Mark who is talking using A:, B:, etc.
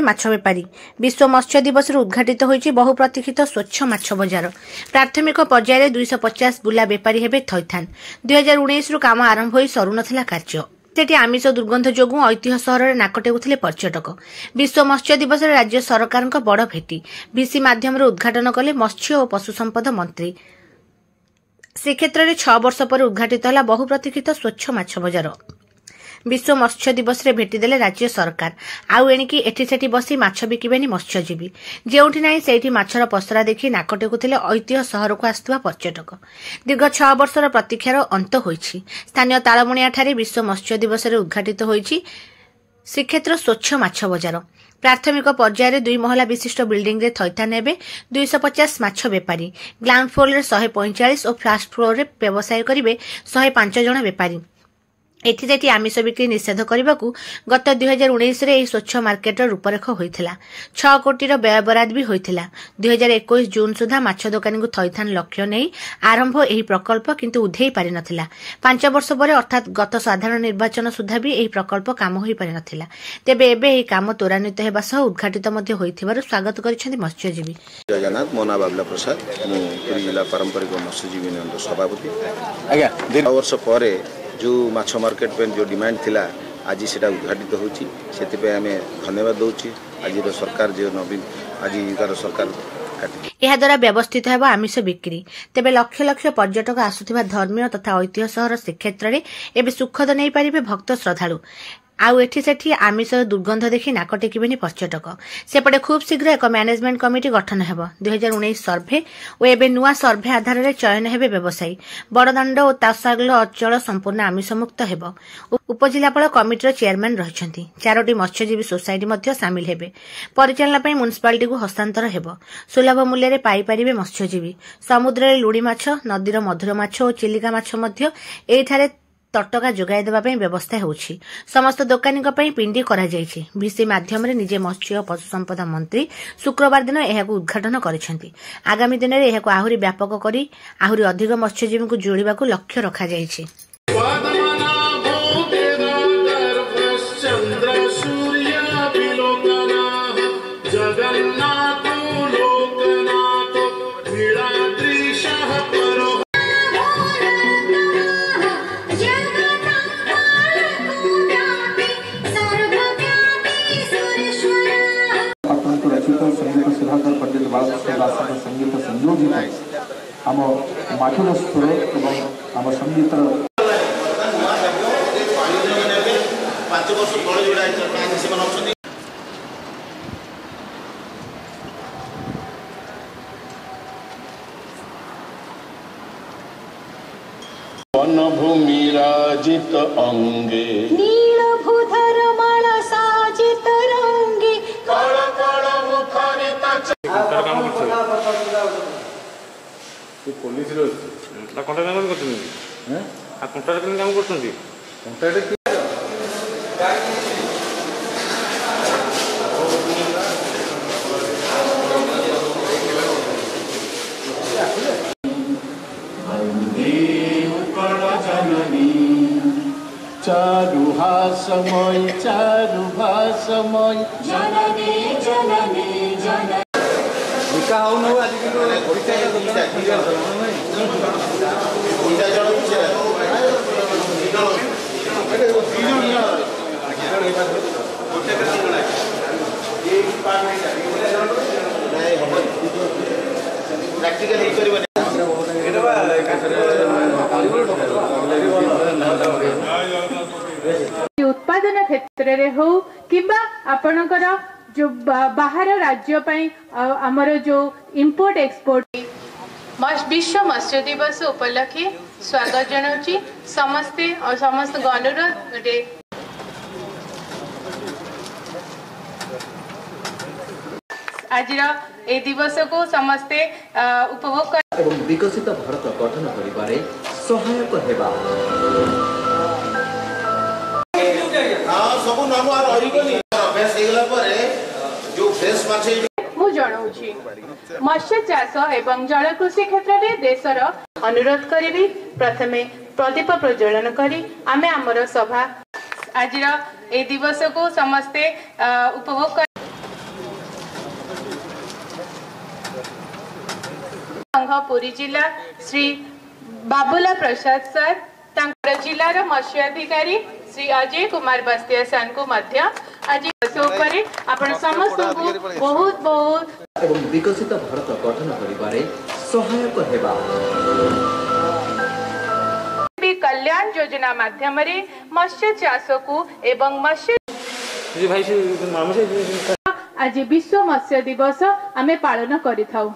A: माछ बेपारी विश्व मत्स्य दिवस उद्घाटित होइछि बहु प्रतीक्षित स्वच्छ माछ बजार प्राथमिक पर्यायर 250 बुला बेपारी हेबे थैथान 2019 रु काम आरंभ होई सरू नथिला कार्य सेठी आमिष दुर्गंध जोगु ऐतिह्य सहर नाक टेकुथिले पर्यटक विश्व मत्स्य दिवस राज्य सरकार बड़ भेटी भिसी माध्यम उद्घाटन कले मत्स्य और पशु संपद मंत्री से क्षेत्र में 6 वर्ष पर उद्घाटित है बहु प्रतीक्षित स्वच्छ माछ बजार विश्व मत्स्य दिवस रे भेटिदेले राज्य सरकार आउ एणिकी एठी सेठी बसी माछ बिकिबेनी मत्स्यजीवी जेउठी नाही सेठी माछर पसरा देखि नाक टेकुथिले ऐतिह्य सहर को आसुवा पर्यटक दीर्घ 6 वर्षर प्रतीक्षार अंत होईछि स्थानीय तालमुणिया ठारे विश्व मत्स्य दिवस रे उद्घाटित होईछि श्रीक्षेत्र स्वच्छ माछ बजार प्राथमिक पर्यायर 2 महला विशिष्ट बिल्डिंग रे थैथान हेबे 250 माछ बेपारी ग्राउंड फ्लोर रे 145 और फर्स्ट फ्लोर रे व्यवसाय करिवे 105 जण बेपारी एथिसेठी आमिष बिक्री निषेध करने गत 2019 रे एही स्वच्छ मार्केट रूपरेख होइथिला 6 कोटी व्यय बराद भी होइथिला 2021 जून सुधा माछ दोकानी को थैथान लक्ष्य नहीं आरंभ एही प्रकल्प किंतु उधेई पारि नथिला 5 वर्ष पर अर्थात गत साधारण निर्वाचन सुधा भी एही प्रकल्प काम होई पारि नथिला तेबे एबे एही काम त्वरान्वित हेबा सह उद्घाटित मध्ये होइथिबारु स्वागत करिसेंती मत्स्यजीवी
B: जगन्नाथ मोना बाबला प्रसाद मु पुरी जिला पारंपरिक मत्स्यजीवी नियंत्रण सभापति आज्ञा 2 वर्ष पर जो माछ मार्केट पे जो डिमांड थिला आज सेटा उद्घाटित होची सेति आम धन्यवाद दउची आज सरकार जो नवीन आज सरकार
A: यह द्वारा व्यवस्थित है आमिष बिक्री तेबे लक्ष लक्ष पर्यटक आसुथिबा धर्मीय तथा ऐतिह्य सहर श्रीक्षेत्र में एबे सुखद नहीं पारिबे भक्त श्रद्धालु आउ एठी सेठी आमिष दुर्गंध देखि नाक टेकिबेनी पर्यटक सेपटे खूब शीघ्र एक मैनेजमेंट कमिटी गठन हेबो 2019 सर्भे और एबे नुआ सर्भे आधार रे चयन हेबे व्यवसायी बड़दाण्ड और तासागल अंचल संपूर्ण आमिष मुक्त हेबो उपजिलापाल कमिटीर चेयरमैन रहिसंती 4टी मत्स्यजीवी सोसाइटी मध्ये सामिल हेबे परिचालना पई म्युनिसिपालिटी को हस्तांतर हेबो सुलभ मूल्य रे पाई परिबे मत्स्यजीवी समुद्र रे लुड़ी माछ नदीर मधुर माछ और चिलिका माछ मध्ये एठारे तटका जोगाई देबा पई व्यवस्था होउछि समस्त दोकानी पिंडी करा जायछि भिसी माध्यम रे निजे मत्स्य पशु संपदा मंत्री शुक्रवार दिन एहाकु उद्घाटन करिसेंती आगामी दिन रे एहाकु आहुरी व्यापक करी आहुरी अधिक मत्स्यजीवी को जोड़िबाकु लक्ष्य रखा जायछि
C: संगीत संयोजित आम माठर स्वर एवं आम संगीत
D: वनभूमि राजित अंगे
E: नीलभूधर माला साजित रंगे
D: कळ कळ मुखरित
C: पुलिस रो
F: कॉन्ट्रैक्ट काम करछन हैं आ कॉन्ट्रैक्ट काम करछन
C: कॉन्ट्रैक्ट
D: चारुहासमय
E: जननी जननी जननी
C: निका हो न आज के
G: उत्पादन क्षेत्र रे हो किबा आपनकर जो बाहर राज्य पई हमर जो इंपोर्ट एक्सपोर्ट विश्व मत्स्य दिवस उपलक्षे स्वागत जनाउची समस्ते और समस्त अनुरोध रे आज ए दिवस को समस्ते उपभोग कर
H: एवं विकसित भारत गठन करिबारे सहायक हेबा
B: सब नाम रहिबनी अभ्यास हेगला परे जो फ्रेश माछ
G: मु जणाउची मत्स्य चाष एवं जलकृषि क्षेत्र में देशर अनुरोध करी प्रथमे प्रदीप प्रज्वलन करी आमे हमर सभा आज ए दिवस को समस्ते उपभोग कर संघ पुरी जिला श्री बाबुला प्रसाद सर तांकर जिलार मत्स्य अधिकारी श्री अजय कुमार बस्तिया सान को मध्य आज आपण समस्त बहुत बहुत
H: एवं विकसित भारत गठन करिबारे सहायक हेबा
G: कल्याण योजना माध्यम मत्स्य चाष को एवं मत्स्य आज विश्व मत्स्य दिवस आमे पालन करिथाउ।